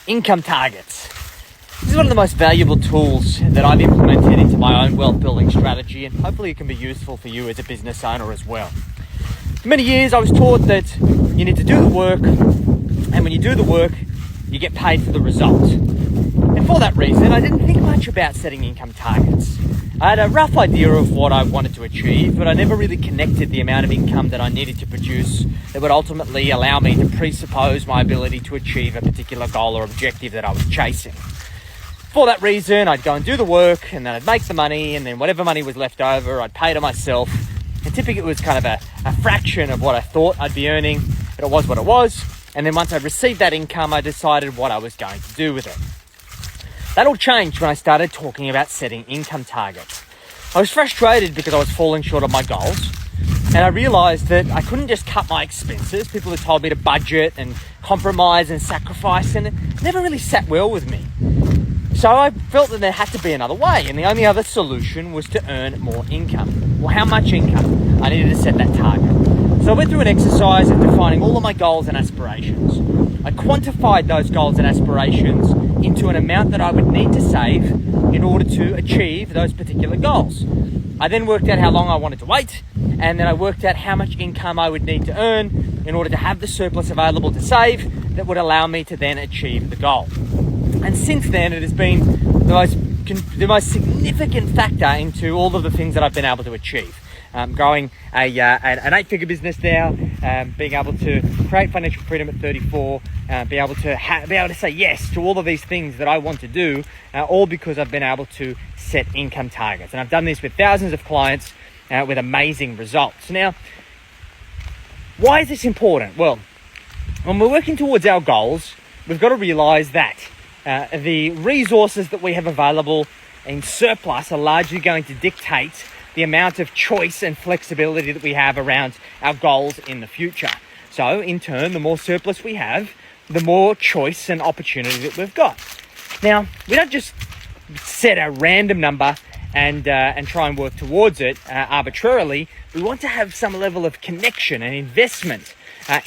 Income targets. This is one of the most valuable tools that I've implemented into my own wealth building strategy, and hopefully it can be useful for you as a business owner as well. For many years I was taught that you need to do the work, and when you do the work, you get paid for the result. And for that reason, I didn't think much about setting income targets. I had a rough idea of what I wanted to achieve, but I never really connected the amount of income that I needed to produce that would ultimately allow me to presuppose my ability to achieve a particular goal or objective that I was chasing. For that reason, I'd go and do the work, and then I'd make the money, and then whatever money was left over, I'd pay to myself. And typically it was kind of a fraction of what I thought I'd be earning, but it was what it was. And then once I received that income, I decided what I was going to do with it. That all changed when I started talking about setting income targets. I was frustrated because I was falling short of my goals, and I realized that I couldn't just cut my expenses. People had told me to budget and compromise and sacrifice, and it never really sat well with me. So I felt that there had to be another way, and the only other solution was to earn more income. Well, how much income? I needed to set that target. So I went through an exercise of defining all of my goals and aspirations. I quantified those goals and aspirations into an amount that I would need to save in order to achieve those particular goals. I then worked out how long I wanted to wait, and then I worked out how much income I would need to earn in order to have the surplus available to save that would allow me to then achieve the goal. And since then, it has been the most significant factor into all of the things that I've been able to achieve. Growing an 8-figure business now, being able to create financial freedom at 34, be able to say yes to all of these things that I want to do, all because I've been able to set income targets. And I've done this with thousands of clients with amazing results. Now, why is this important? Well, when we're working towards our goals, we've got to realize that the resources that we have available in surplus are largely going to dictate the amount of choice and flexibility that we have around our goals in the future. So in turn, the more surplus we have, the more choice and opportunity that we've got. Now, we don't just set a random number and try and work towards it arbitrarily. We want to have some level of connection and investment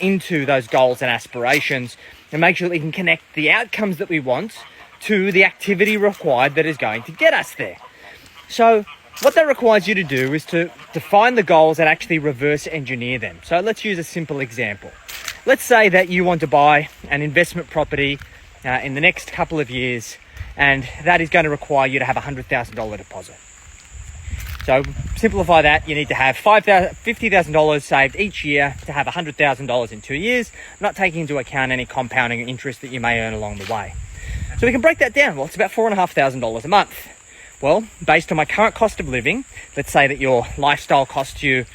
into those goals and aspirations, and make sure that we can connect the outcomes that we want to the activity required that is going to get us there. So what that requires you to do is to define the goals and actually reverse engineer them. So let's use a simple example. Let's say that you want to buy an investment property in the next couple of years, and that is going to require you to have a $100,000 deposit. So simplify that, you need to have $50,000 saved each year to have $100,000 in 2 years, not taking into account any compounding interest that you may earn along the way. So we can break that down. Well, it's about $4,500 a month. Well, based on my current cost of living, let's say that your lifestyle costs you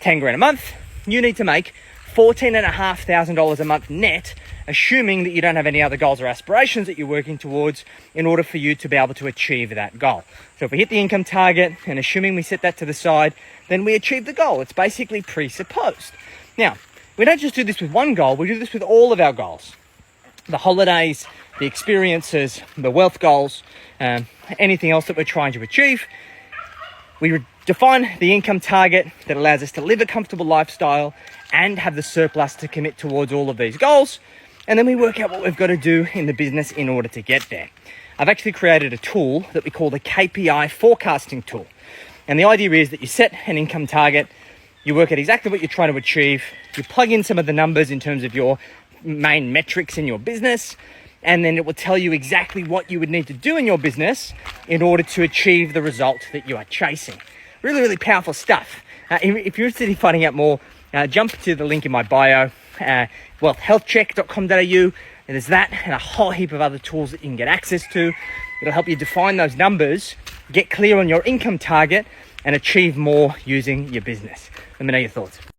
10 grand a month, you need to make $14,500 a month net, assuming that you don't have any other goals or aspirations that you're working towards in order for you to be able to achieve that goal. So if we hit the income target, and assuming we set that to the side, then we achieve the goal. It's basically presupposed. Now, we don't just do this with one goal, we do this with all of our goals. The holidays, the experiences, the wealth goals, anything else that we're trying to achieve. We define the income target that allows us to live a comfortable lifestyle and have the surplus to commit towards all of these goals. And then we work out what we've got to do in the business in order to get there. I've actually created a tool that we call the KPI forecasting tool. And the idea is that you set an income target, you work out exactly what you're trying to achieve, you plug in some of the numbers in terms of your main metrics in your business, and then it will tell you exactly what you would need to do in your business in order to achieve the result that you are chasing. Really, really powerful stuff. If you're interested in finding out more, jump to the link in my bio, wealthhealthcheck.com.au, and there's that and a whole heap of other tools that you can get access to. It'll help you define those numbers, get clear on your income target, and achieve more using your business. Let me know your thoughts.